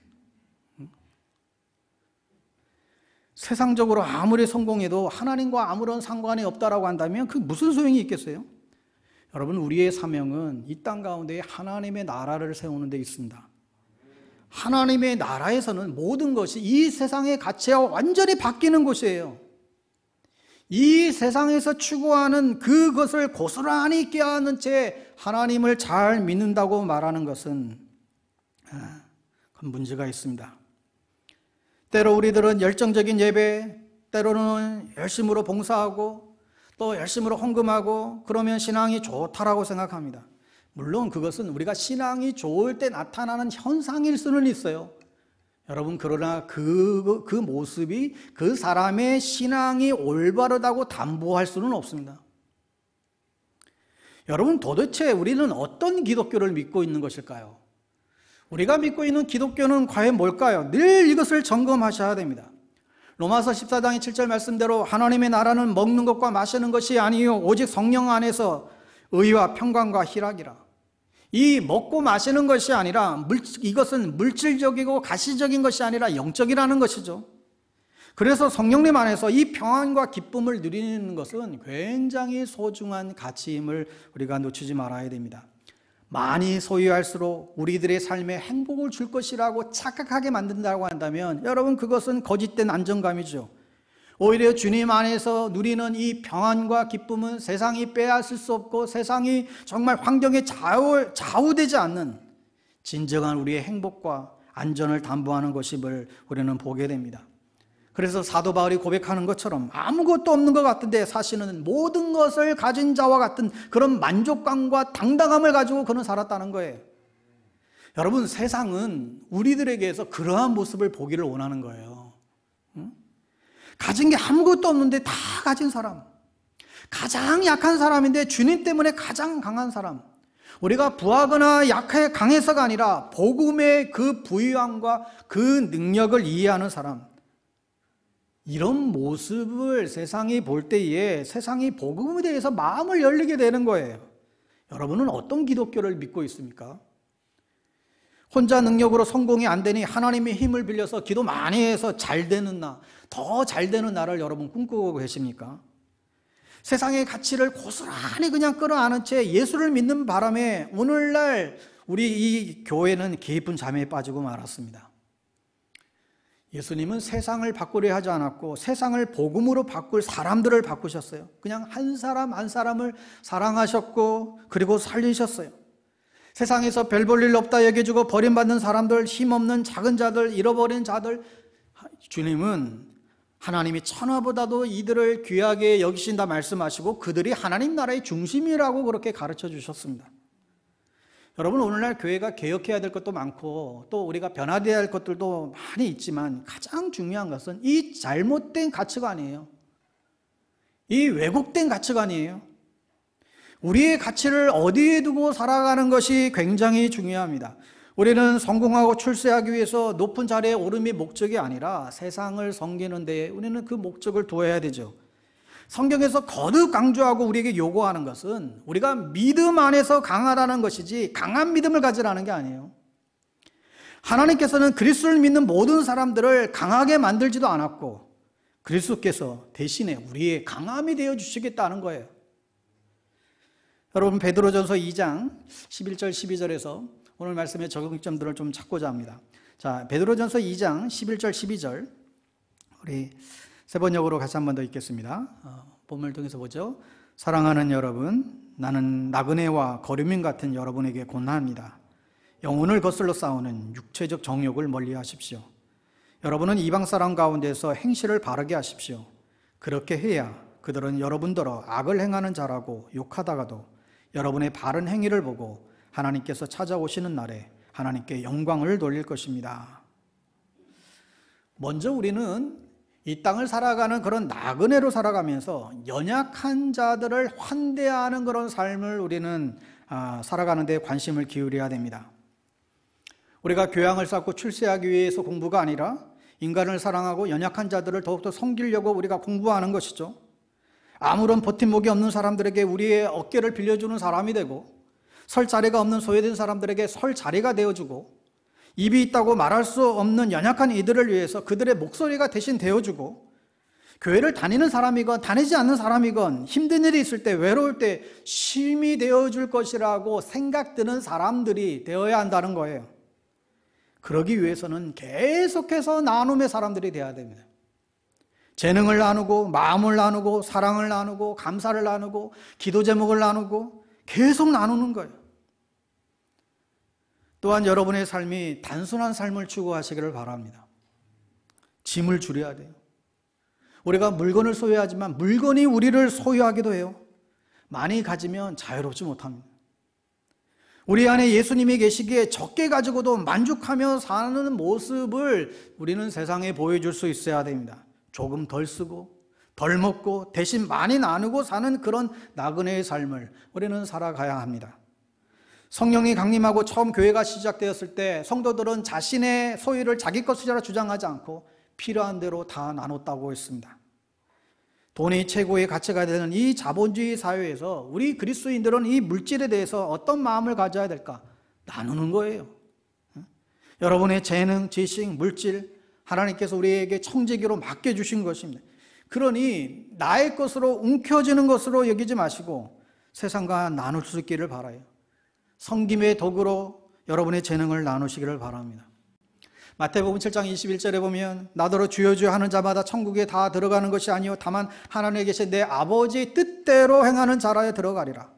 세상적으로 아무리 성공해도 하나님과 아무런 상관이 없다라고 한다면 그 무슨 소용이 있겠어요? 여러분, 우리의 사명은 이 땅 가운데 하나님의 나라를 세우는 데 있습니다. 하나님의 나라에서는 모든 것이 이 세상의 가치와 완전히 바뀌는 곳이에요. 이 세상에서 추구하는 그것을 고스란히 껴안은 채 하나님을 잘 믿는다고 말하는 것은 큰 문제가 있습니다. 때로 우리들은 열정적인 예배, 때로는 열심으로 봉사하고 또 열심으로 헌금하고 그러면 신앙이 좋다라고 생각합니다. 물론 그것은 우리가 신앙이 좋을 때 나타나는 현상일 수는 있어요. 여러분, 그러나 그 모습이 그 사람의 신앙이 올바르다고 담보할 수는 없습니다. 여러분, 도대체 우리는 어떤 기독교를 믿고 있는 것일까요? 우리가 믿고 있는 기독교는 과연 뭘까요? 늘 이것을 점검하셔야 됩니다. 로마서 14장 7절 말씀대로 하나님의 나라는 먹는 것과 마시는 것이 아니요 오직 성령 안에서 의와 평강과 희락이라. 이 먹고 마시는 것이 아니라 이것은 물질적이고 가시적인 것이 아니라 영적이라는 것이죠. 그래서 성령님 안에서 이 평안과 기쁨을 누리는 것은 굉장히 소중한 가치임을 우리가 놓치지 말아야 됩니다. 많이 소유할수록 우리들의 삶에 행복을 줄 것이라고 착각하게 만든다고 한다면 여러분, 그것은 거짓된 안정감이죠. 오히려 주님 안에서 누리는 이 평안과 기쁨은 세상이 빼앗을 수 없고 세상이 정말 환경에 좌우되지 않는 진정한 우리의 행복과 안전을 담보하는 것임을 우리는 보게 됩니다. 그래서 사도 바울이 고백하는 것처럼 아무것도 없는 것 같은데 사실은 모든 것을 가진 자와 같은 그런 만족감과 당당함을 가지고 그는 살았다는 거예요. 여러분, 세상은 우리들에게서 그러한 모습을 보기를 원하는 거예요. 가진 게 아무것도 없는데 다 가진 사람, 가장 약한 사람인데 주님 때문에 가장 강한 사람, 우리가 부하거나 강해서가 아니라 복음의 그 부유함과 그 능력을 이해하는 사람, 이런 모습을 세상이 볼 때에 세상이 복음에 대해서 마음을 열리게 되는 거예요. 여러분은 어떤 기독교를 믿고 있습니까? 혼자 능력으로 성공이 안 되니 하나님의 힘을 빌려서 기도 많이 해서 잘 되는 나, 더 잘 되는 나를 여러분 꿈꾸고 계십니까? 세상의 가치를 고스란히 그냥 끌어안은 채 예수를 믿는 바람에 오늘날 우리 이 교회는 깊은 잠에 빠지고 말았습니다. 예수님은 세상을 바꾸려 하지 않았고 세상을 복음으로 바꿀 사람들을 바꾸셨어요. 그냥 한 사람 한 사람을 사랑하셨고 그리고 살리셨어요. 세상에서 별 볼 일 없다 여겨주고 버림받는 사람들, 힘없는 작은 자들, 잃어버린 자들, 주님은 하나님이 천하보다도 이들을 귀하게 여기신다 말씀하시고 그들이 하나님 나라의 중심이라고 그렇게 가르쳐 주셨습니다. 여러분, 오늘날 교회가 개혁해야 될 것도 많고 또 우리가 변화되어야 할 것들도 많이 있지만 가장 중요한 것은 이 잘못된 가치관이에요. 이 왜곡된 가치관이에요. 우리의 가치를 어디에 두고 살아가는 것이 굉장히 중요합니다. 우리는 성공하고 출세하기 위해서 높은 자리에 오름이 목적이 아니라 세상을 섬기는 데 우리는 그 목적을 두어야 되죠. 성경에서 거듭 강조하고 우리에게 요구하는 것은 우리가 믿음 안에서 강하다는 것이지 강한 믿음을 가지라는 게 아니에요. 하나님께서는 그리스도를 믿는 모든 사람들을 강하게 만들지도 않았고 그리스도께서 대신에 우리의 강함이 되어 주시겠다는 거예요. 여러분, 베드로전서 2장 11절 12절에서 오늘 말씀의 적용점들을 좀 찾고자 합니다. 자, 베드로전서 2장 11절 12절 우리 세 번역으로 같이 한 번 더 읽겠습니다. 본문을 통해서 보죠. 사랑하는 여러분, 나는 나그네와 거류민 같은 여러분에게 권하합니다. 영혼을 거슬러 싸우는 육체적 정욕을 멀리하십시오. 여러분은 이방 사람 가운데서 행실을 바르게 하십시오. 그렇게 해야 그들은 여러분더러 악을 행하는 자라고 욕하다가도 여러분의 바른 행위를 보고 하나님께서 찾아오시는 날에 하나님께 영광을 돌릴 것입니다. 먼저 우리는 이 땅을 살아가는 그런 나그네로 살아가면서 연약한 자들을 환대하는 그런 삶을 우리는 살아가는 데 관심을 기울여야 됩니다. 우리가 교양을 쌓고 출세하기 위해서 공부가 아니라 인간을 사랑하고 연약한 자들을 더욱더 섬기려고 우리가 공부하는 것이죠. 아무런 버팀목이 없는 사람들에게 우리의 어깨를 빌려주는 사람이 되고 설 자리가 없는 소외된 사람들에게 설 자리가 되어주고 입이 있다고 말할 수 없는 연약한 이들을 위해서 그들의 목소리가 대신 되어주고 교회를 다니는 사람이건 다니지 않는 사람이건 힘든 일이 있을 때 외로울 때 쉼이 되어줄 것이라고 생각드는 사람들이 되어야 한다는 거예요. 그러기 위해서는 계속해서 나눔의 사람들이 되어야 됩니다. 재능을 나누고 마음을 나누고 사랑을 나누고 감사를 나누고 기도 제목을 나누고 계속 나누는 거예요. 또한 여러분의 삶이 단순한 삶을 추구하시기를 바랍니다. 짐을 줄여야 돼요. 우리가 물건을 소유하지만 물건이 우리를 소유하기도 해요. 많이 가지면 자유롭지 못합니다. 우리 안에 예수님이 계시기에 적게 가지고도 만족하며 사는 모습을 우리는 세상에 보여줄 수 있어야 됩니다. 조금 덜 쓰고 덜 먹고 대신 많이 나누고 사는 그런 나그네의 삶을 우리는 살아가야 합니다. 성령이 강림하고 처음 교회가 시작되었을 때 성도들은 자신의 소유를 자기 것이라 주장하지 않고 필요한 대로 다 나눴다고 했습니다. 돈이 최고의 가치가 되는 이 자본주의 사회에서 우리 그리스도인들은 이 물질에 대해서 어떤 마음을 가져야 될까? 나누는 거예요. 여러분의 재능, 지식, 물질 하나님께서 우리에게 청지기로 맡겨주신 것입니다. 그러니 나의 것으로 움켜쥐는 것으로 여기지 마시고 세상과 나눌 수 있기를 바라요. 섬김의 도구로 여러분의 재능을 나누시기를 바랍니다. 마태복음 7장 21절에 보면 나더러 주여 주여 하는 자마다 천국에 다 들어가는 것이 아니요 다만 하나님에 계신 내 아버지의 뜻대로 행하는 자라에 들어가리라.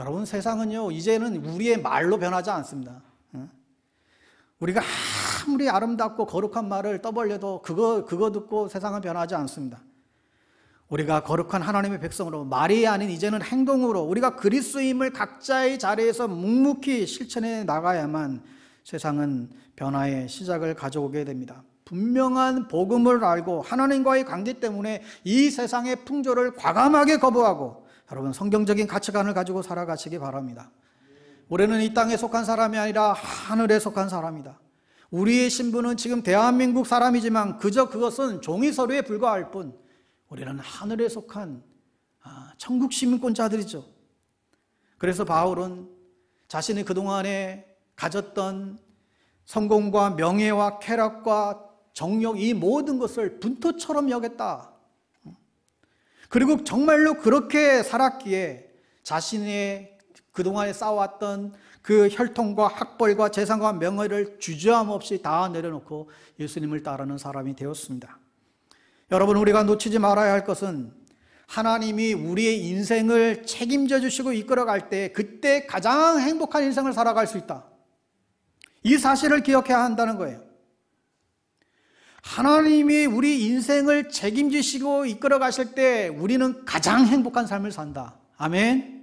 여러분, 세상은요 이제는 우리의 말로 변하지 않습니다. 우리가 아무리 아름답고 거룩한 말을 떠벌려도 그거 듣고 세상은 변하지 않습니다. 우리가 거룩한 하나님의 백성으로 말이 아닌 이제는 행동으로 우리가 그리스도임을 각자의 자리에서 묵묵히 실천해 나가야만 세상은 변화의 시작을 가져오게 됩니다. 분명한 복음을 알고 하나님과의 관계 때문에 이 세상의 풍조를 과감하게 거부하고 여러분 성경적인 가치관을 가지고 살아가시기 바랍니다. 우리는 이 땅에 속한 사람이 아니라 하늘에 속한 사람이다. 우리의 신분은 지금 대한민국 사람이지만 그저 그것은 종이 서류에 불과할 뿐 우리는 하늘에 속한 천국 시민권자들이죠. 그래서 바울은 자신이 그동안에 가졌던 성공과 명예와 쾌락과 정력 이 모든 것을 분토처럼 여겼다. 그리고 정말로 그렇게 살았기에 자신의 그동안에 쌓아왔던 그 혈통과 학벌과 재산과 명예를 주저함 없이 다 내려놓고 예수님을 따르는 사람이 되었습니다. 여러분, 우리가 놓치지 말아야 할 것은 하나님이 우리의 인생을 책임져 주시고 이끌어갈 때 그때 가장 행복한 인생을 살아갈 수 있다. 이 사실을 기억해야 한다는 거예요. 하나님이 우리 인생을 책임지시고 이끌어 가실 때 우리는 가장 행복한 삶을 산다. 아멘.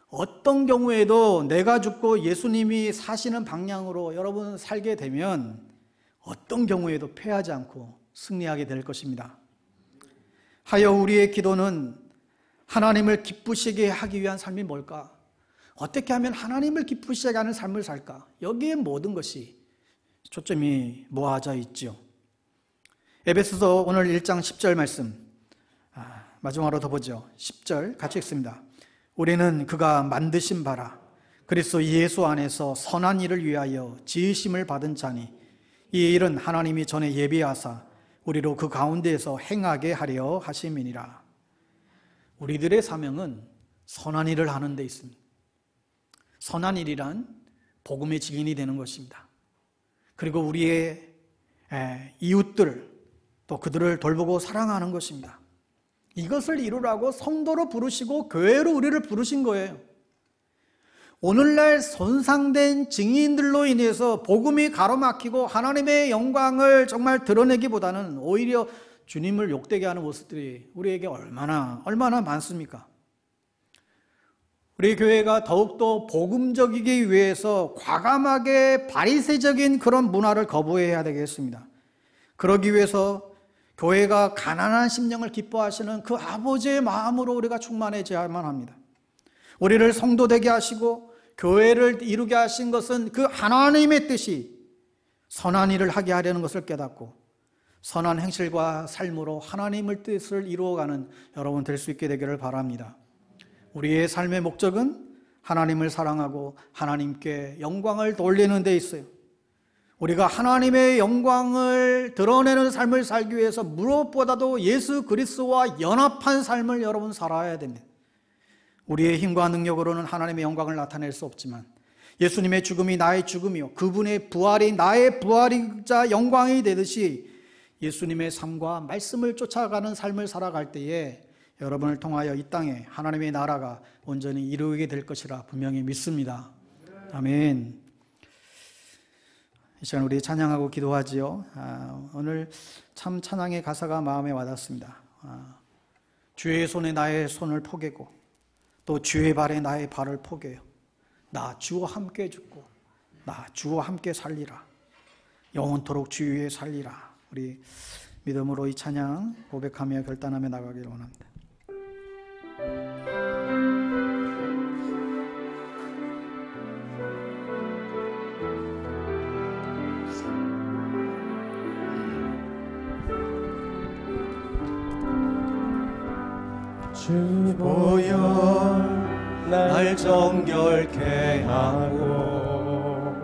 어떤 경우에도 내가 죽고 예수님이 사시는 방향으로 여러분 살게 되면 어떤 경우에도 패하지 않고 승리하게 될 것입니다. 하여 우리의 기도는 하나님을 기쁘시게 하기 위한 삶이 뭘까? 어떻게 하면 하나님을 기쁘시게 하는 삶을 살까? 여기에 모든 것이 초점이 모아져 있죠. 에베소서 오늘 1장 10절 말씀 마지막으로 더 보죠. 10절 같이 읽습니다. 우리는 그가 만드신 바라 그리스도 예수 안에서 선한 일을 위하여 지으심을 받은 자니 이 일은 하나님이 전에 예비하사 우리로 그 가운데에서 행하게 하려 하심이니라. 우리들의 사명은 선한 일을 하는 데 있습니다. 선한 일이란 복음의 증인이 되는 것입니다. 그리고 우리의 이웃들 또 그들을 돌보고 사랑하는 것입니다. 이것을 이루라고 성도로 부르시고 교회로 우리를 부르신 거예요. 오늘날 손상된 증인들로 인해서 복음이 가로막히고 하나님의 영광을 정말 드러내기보다는 오히려 주님을 욕되게 하는 모습들이 우리에게 얼마나 많습니까? 우리 교회가 더욱더 복음적이기 위해서 과감하게 바리새적인 그런 문화를 거부해야 되겠습니다. 그러기 위해서 교회가 가난한 심령을 기뻐하시는 그 아버지의 마음으로 우리가 충만해져야만 합니다. 우리를 성도되게 하시고 교회를 이루게 하신 것은 그 하나님의 뜻이 선한 일을 하게 하려는 것을 깨닫고 선한 행실과 삶으로 하나님의 뜻을 이루어가는 여러분 될 수 있게 되기를 바랍니다. 우리의 삶의 목적은 하나님을 사랑하고 하나님께 영광을 돌리는 데 있어요. 우리가 하나님의 영광을 드러내는 삶을 살기 위해서 무엇보다도 예수 그리스도와 연합한 삶을 여러분 살아야 됩니다. 우리의 힘과 능력으로는 하나님의 영광을 나타낼 수 없지만 예수님의 죽음이 나의 죽음이요 그분의 부활이 나의 부활이자 영광이 되듯이 예수님의 삶과 말씀을 쫓아가는 삶을 살아갈 때에 여러분을 통하여 이 땅에 하나님의 나라가 온전히 이루어지게 될 것이라 분명히 믿습니다. 아멘. 이 시간 우리 찬양하고 기도하지요. 오늘 참 찬양의 가사가 마음에 와닿습니다. 주의 손에 나의 손을 포개고 또 주의 발에 나의 발을 포개요. 나 주와 함께 죽고 나 주와 함께 살리라. 영원토록 주 위에 살리라. 우리 믿음으로 이 찬양 고백하며 결단하며 나가기를 원합니다. 주 보혈 날 정결케 하고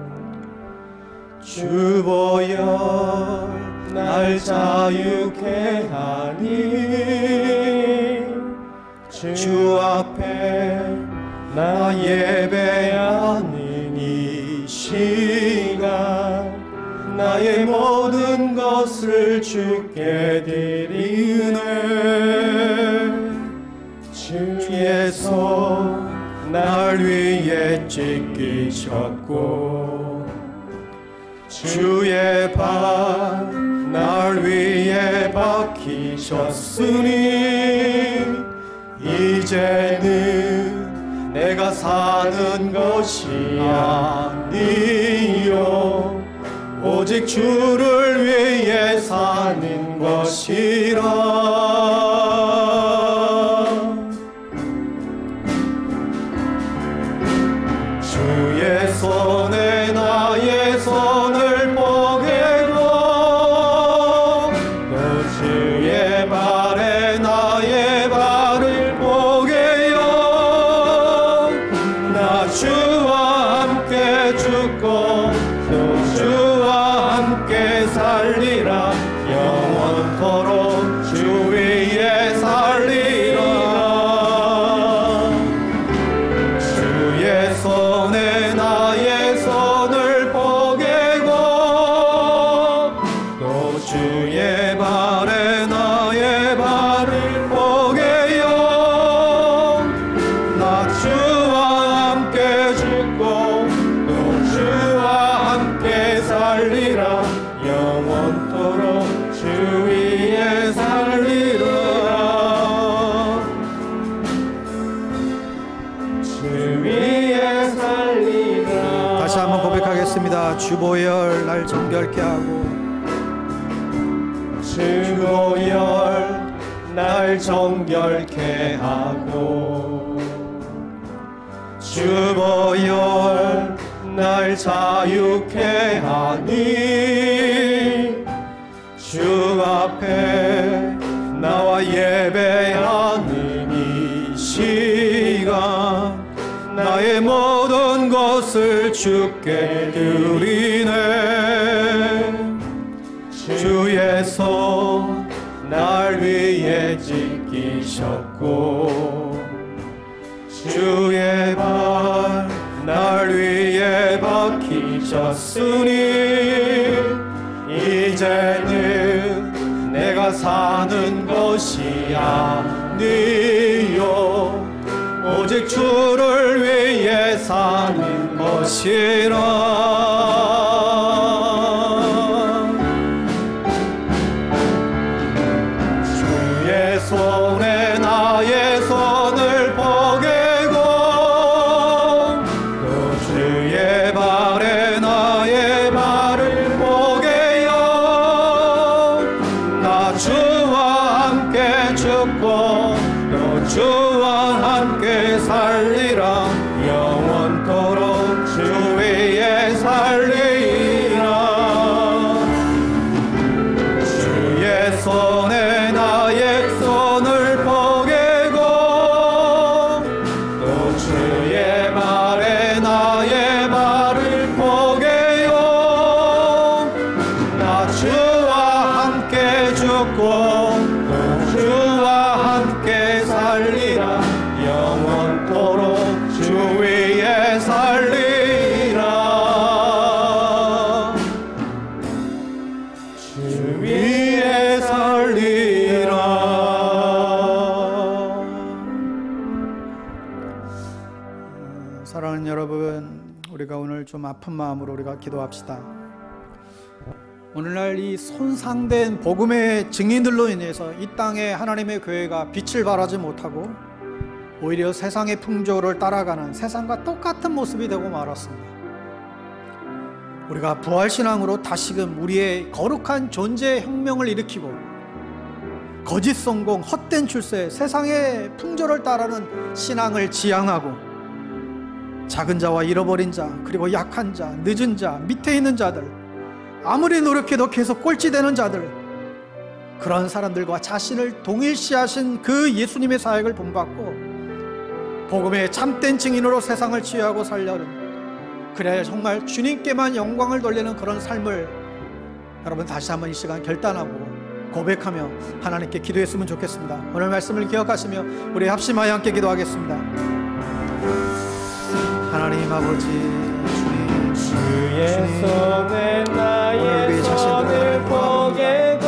주 보혈 날 자유케 하니 주 앞에 나 예배하는 이 시간 나의 모든 것을 주께 드리네. 주의 손 날 위에 찢기셨고 주의 발 날 위에 박히셨으니 이제는 내가 사는 것이 아니요 오직 주를 위해 사는 것이라. 주의 손에 나의 손을 포개고 또 주의 발에 나의 발을 포개요. 나 주와 함께 죽고 또 주와 함께 살리라. 영원토록 주 위에 살리라. 주의 손에 나의 손을 포개고 또 주의 발에 나의 발을 포개요. 나 주와 함께 죽고 또 주와 함께 살리라. 영원토록 주 위에 살리라. 주 위에 살리라. 다시 한번 고백하겠습니다. 주 보혈 날 정결케 하고 주 보혈 날 정결케 하고 주 보혈 날 자유케 하니 주 앞에 나와 예배하는 이 시간 나의 모든 것을 주께 드리네. 주의 손 날 위에 찢기셨고 주의 발 날 위에 박히셨으니 이제는 내가 사는 것이 아니요 오직 주를 위해 사는 것이라. 주의 손에 나의 손을 포개고 또 주의 발에 나의 발을 포개요. 나 주와 함께 죽고 또 주와 함께 살리라. 영원토록 주 위에 살리라. 주의 손에 나의 손을 포개고 또 주의 발에 나의 발을 포개요. 나 주와 함께 죽고 또 주와 함께 살리라. 영원토록 주 위에 살리라. 주 위에 살리라. 사랑하는 여러분, 우리가 오늘 좀 아픈 마음으로 우리가 기도합시다. 오늘날 이 손상된 복음의 증인들로 인해서 이 땅에 하나님의 교회가 빛을 발하지 못하고 오히려 세상의 풍조를 따라가는 세상과 똑같은 모습이 되고 말았습니다. 우리가 부활신앙으로 다시금 우리의 거룩한 존재 혁명을 일으키고 거짓 성공, 헛된 출세, 세상의 풍조를 따르는 신앙을 지향하고 작은 자와 잃어버린 자, 그리고 약한 자, 늦은 자, 밑에 있는 자들, 아무리 노력해도 계속 꼴찌되는 자들, 그런 사람들과 자신을 동일시하신 그 예수님의 사역을 본받고 복음의 참된 증인으로 세상을 치유하고 살려는, 그래야 정말 주님께만 영광을 돌리는 그런 삶을 여러분 다시 한번 이 시간 결단하고 고백하며 하나님께 기도했으면 좋겠습니다. 오늘 말씀을 기억하시며 우리 합심하여 함께 기도하겠습니다. 하나님 아버지, 주의 손에 나의 손을 포개고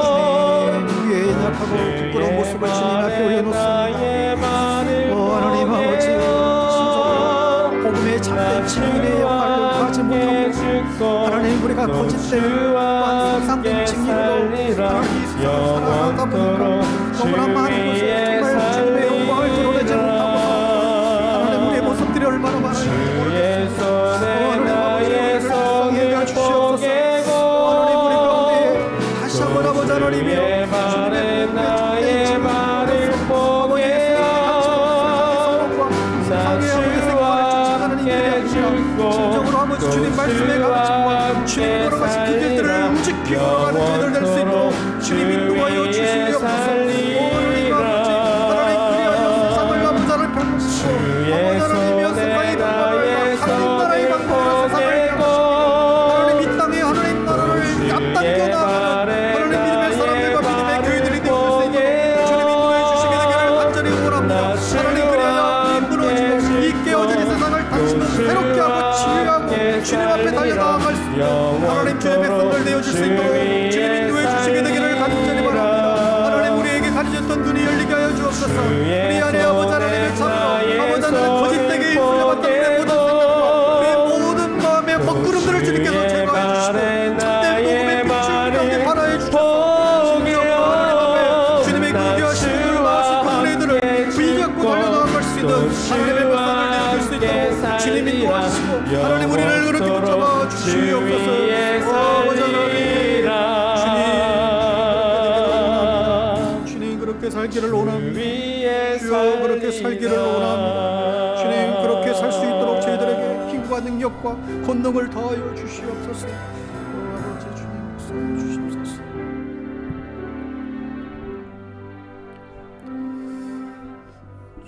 주님, 위에 약하고 부끄러운 모습을 주님 앞에 올려놓습니다. 하나님 아버지, 진정으로 복음의 참된 증인의 역할을 하지 못하고 하나님, 우리가 거짓된 상상된 증인으로 하나님 살아가다 보니까 너무나 많은 곳에 정말 주님의 영광을 드러내지 못하고 하나님, 우리의 모습들이 얼마나 많은지 모르겠습니다. 하나님 아버지, 우리를 주시옵소서. 하나님, 우리 가운데 다시 한번 아버지 하나님이여 주님의 복음의 참된 증인으로 진정으로 아버지 주님 말씀의 가르침과 주님 걸어가신 그 길들을 움직이고 걸어가는 저희들 될 수 있도록 주님 인도하여 주시옵소서. 하나님 아버지, 하나님 그리하여 세상을 아버지를 펴시고 아버지 하나님이여 세상의 방법을 하나님 나라의 방법으로 세상을 펴시고 하나님 이 땅에 하나님 나라를 앞당겨 나가는 하나님 믿음의 사람들과 믿음의 교회들이 되어 수 있도록 주님 인도해 주시게 되기를 간절히 원합니다. 하나님 그리하여 이 무너지고 이 깨어진 이 세상을 다시금 새롭게 하고 치유하고 주님 앞에 달려나아갈 수 있도록 하나님 주의 백성들 되어줄 수 있도록 주님 인도해 주시게 되기를 간절히 바랍니다. 하나님, 우리에게 가려졌던 눈이 열리게 하여 주옵소서. 우리 안에 아버지 하나님의 참으로 아버지 하나님 거짓되게 인술려봤던 우리의 모든 생각과 우리의 모든 마음의 먹구름들을 주님께서 제거해 주시고 참된 복음의 빛을 우리에게 발하여 주셔서 진정으로 하나님 앞에 주님의 구비하신 분을 나오신 그분들을 불잡고 달려나아갈 수 있는 하나님의 백성들 되어줄 수 있도록 주님 인도하시고 하나님, 우리를 그렇게 붙잡아 주시옵소서. 아버지 하나님, 주님 그렇게 살기를 원합니다. 주여 그렇게 살기를 원합니다. 주님 그렇게 살 수 있도록 저희들에게 힘과 능력과 권능을 더하여 주시옵소서. 아버지 주님 역사해 주시옵소서.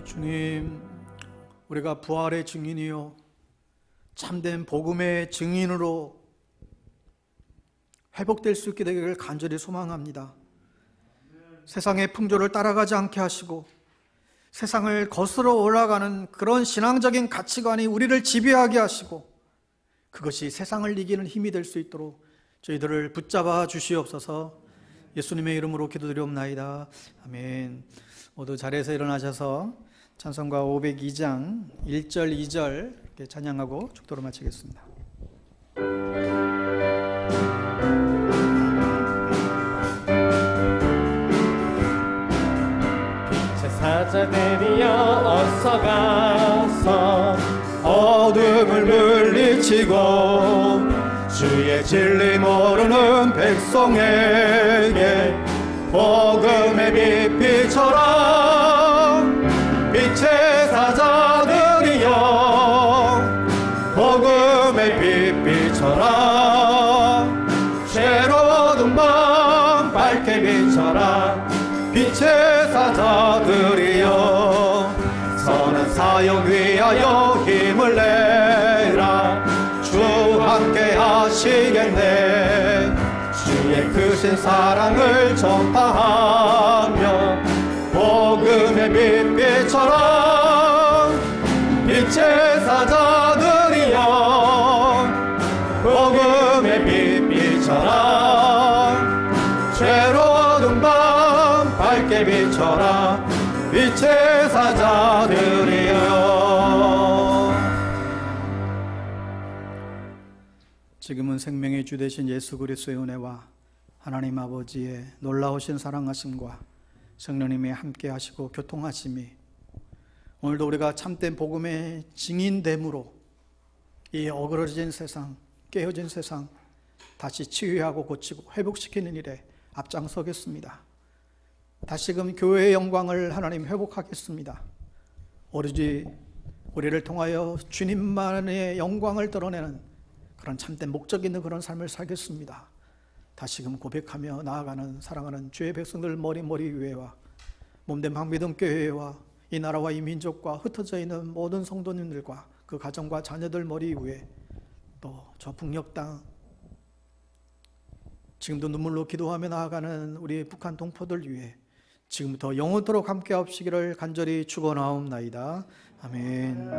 주님, 우리가 부활의 증인이요 참된 복음의 증인으로 회복될 수 있게 되기를 간절히 소망합니다. 세상의 풍조를 따라가지 않게 하시고 세상을 거스러 올라가는 그런 신앙적인 가치관이 우리를 지배하게 하시고 그것이 세상을 이기는 힘이 될 수 있도록 저희들을 붙잡아 주시옵소서. 예수님의 이름으로 기도드리옵나이다. 아멘. 모두 자리에서 일어나셔서 찬송가 502장 1절 2절 이렇게 찬양하고 축도로 마치겠습니다. 빛의 사자들이여 어서 가서 어둠을 물리치고 주의 진리 모르는 백성에게 복음의 빛 비춰라. 빛의 사자들이여 복음의 빛 비춰라. 새로운 밤 밝게 비춰라. 빛의 사자들이여 선한 사역 위하여 힘을 내라. 주 함께 하시겠네. 주의 크신 사랑을 전파하며 복음의 빛 비춰라. 빛의 사자들이여 복음의 빛 비춰라. 죄로운 밤 밝게 비춰라. 빛의 사자들이여 지금은 생명의 주 되신 예수 그리스도의 은혜와 하나님 아버지의 놀라우신 사랑하심과 성령님의 함께 하시고 교통하심이 오늘도 우리가 참된 복음의 증인됨으로 이 어그러진 세상, 깨어진 세상 다시 치유하고 고치고 회복시키는 일에 앞장서겠습니다. 다시금 교회의 영광을 하나님 회복하겠습니다. 오로지 우리를 통하여 주님만의 영광을 드러내는 그런 참된 목적 있는 그런 삶을 살겠습니다. 다시금 고백하며 나아가는 사랑하는 주의 백성들 머리 위에와 몸된 방비동교회와 이 나라와 이 민족과 흩어져 있는 모든 성도님들과 그 가정과 자녀들 머리 위에 또 저 북녘 땅 지금도 눈물로 기도하며 나아가는 우리 북한 동포들 위해 지금부터 영원토록 함께 하시기를 간절히 축원하옵나이다. 아멘.